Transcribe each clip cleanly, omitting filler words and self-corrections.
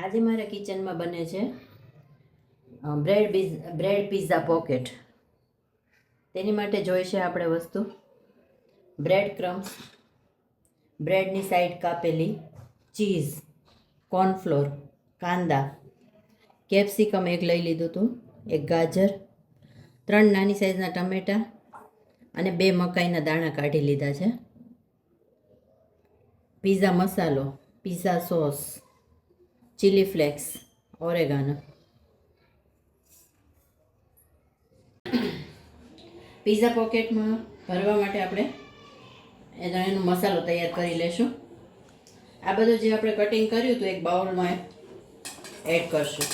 આજે મારા કિચનમાં બને છે બ્રેડ પિઝા પોકેટ. તેની માટે જોઈશે આપણે વસ્તુ: બ્રેડ ક્રમ્સ, બ્રેડની સાઈડ કાપેલી, ચીઝ, કોર્નફ્લોર, કાંદા, કેપ્સિકમ એક લઈ લીધું હતું, એક ગાજર, 3 નાની સાઈઝના ટમેટાં અને 2 મકાઈના દાણા કાઢી લીધા છે. પિઝા મસાલો, pizza sauce, chilli flakes, oregano. Pizza પોકેટમાં ભરવા માટે આપણે એનો મસાલો તૈયાર કરી લેશું. આ બધું જે આપણે કટિંગ કર્યું હતું એક બાઉલમાં એડ કરશું.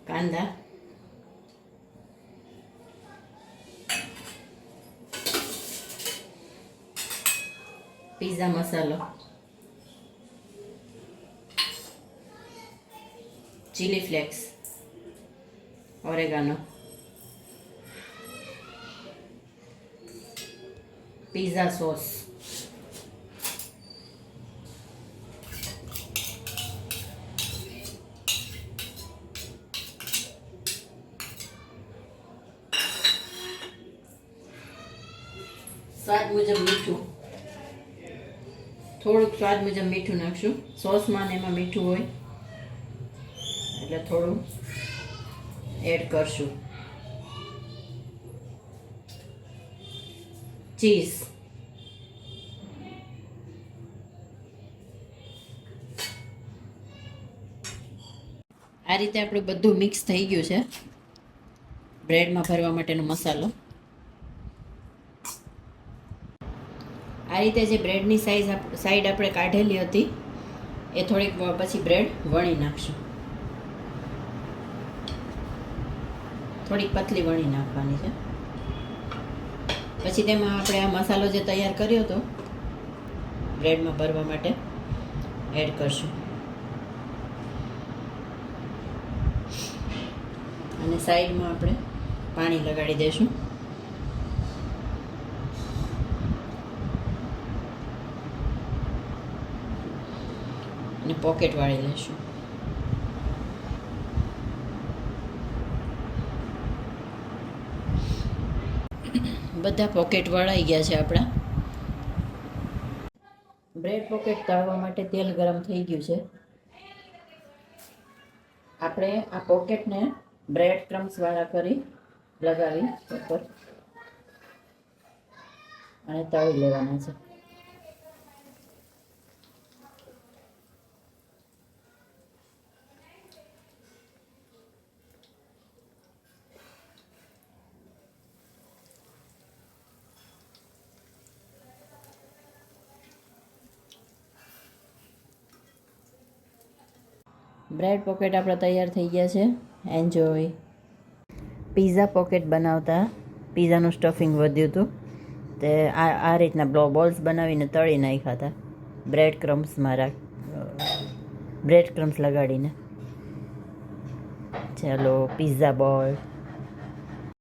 કાંદા, પિઝા મસાલો, chilli flakes, oregano, pizza sauce, સ્વાદ મુજબ મીઠું, થોડુંક સ્વાદ મુજબ મીઠું નાખશું. સોસમાં ને એમાં મીઠું હોય એટલે થોડું એડ કરશું. ચીઝ, આ રીતે આપણું બધું મિક્સ થઈ ગયું છે. બ્રેડમાં ભરવા માટેનો મસાલો આ રીતે જે બ્રેડની સાઈડ આપણે કાઢેલી હતી એ થોડીક પછી બ્રેડ વણી નાખશું. થોડીક પતલી વણી નાખવાની છે. પછી તેમાં આપણે આ મસાલો જે તૈયાર કર્યો હતો બ્રેડમાં ભરવા માટે એડ કરશું અને સાઈડમાં આપણે પાણી લગાડી દઈશું. અને પોકેટ વાળી લઈશું. બધા પોકેટ વળાઈ ગયા છે આપણા. બ્રેડ પોકેટ તળવા માટે તેલ ગરમ થઈ ગયું છે. આપણે આ પોકેટને બ્રેડ ક્રમ્સ વાળા કરી લગાવી ઉપર અને તળી લેવાના છે. બ્રેડ પોકેટ આપણા તૈયાર થઈ ગયા છે. એન્જોય. પિઝા પોકેટ બનાવતા પિઝાનું સ્ટફિંગ વધ્યું હતું તે આ રીતના બોલ્સ બનાવીને તળી નાખ્યા હતા બ્રેડ ક્રમ્સ લગાડીને. ચાલો પિઝા બોલ.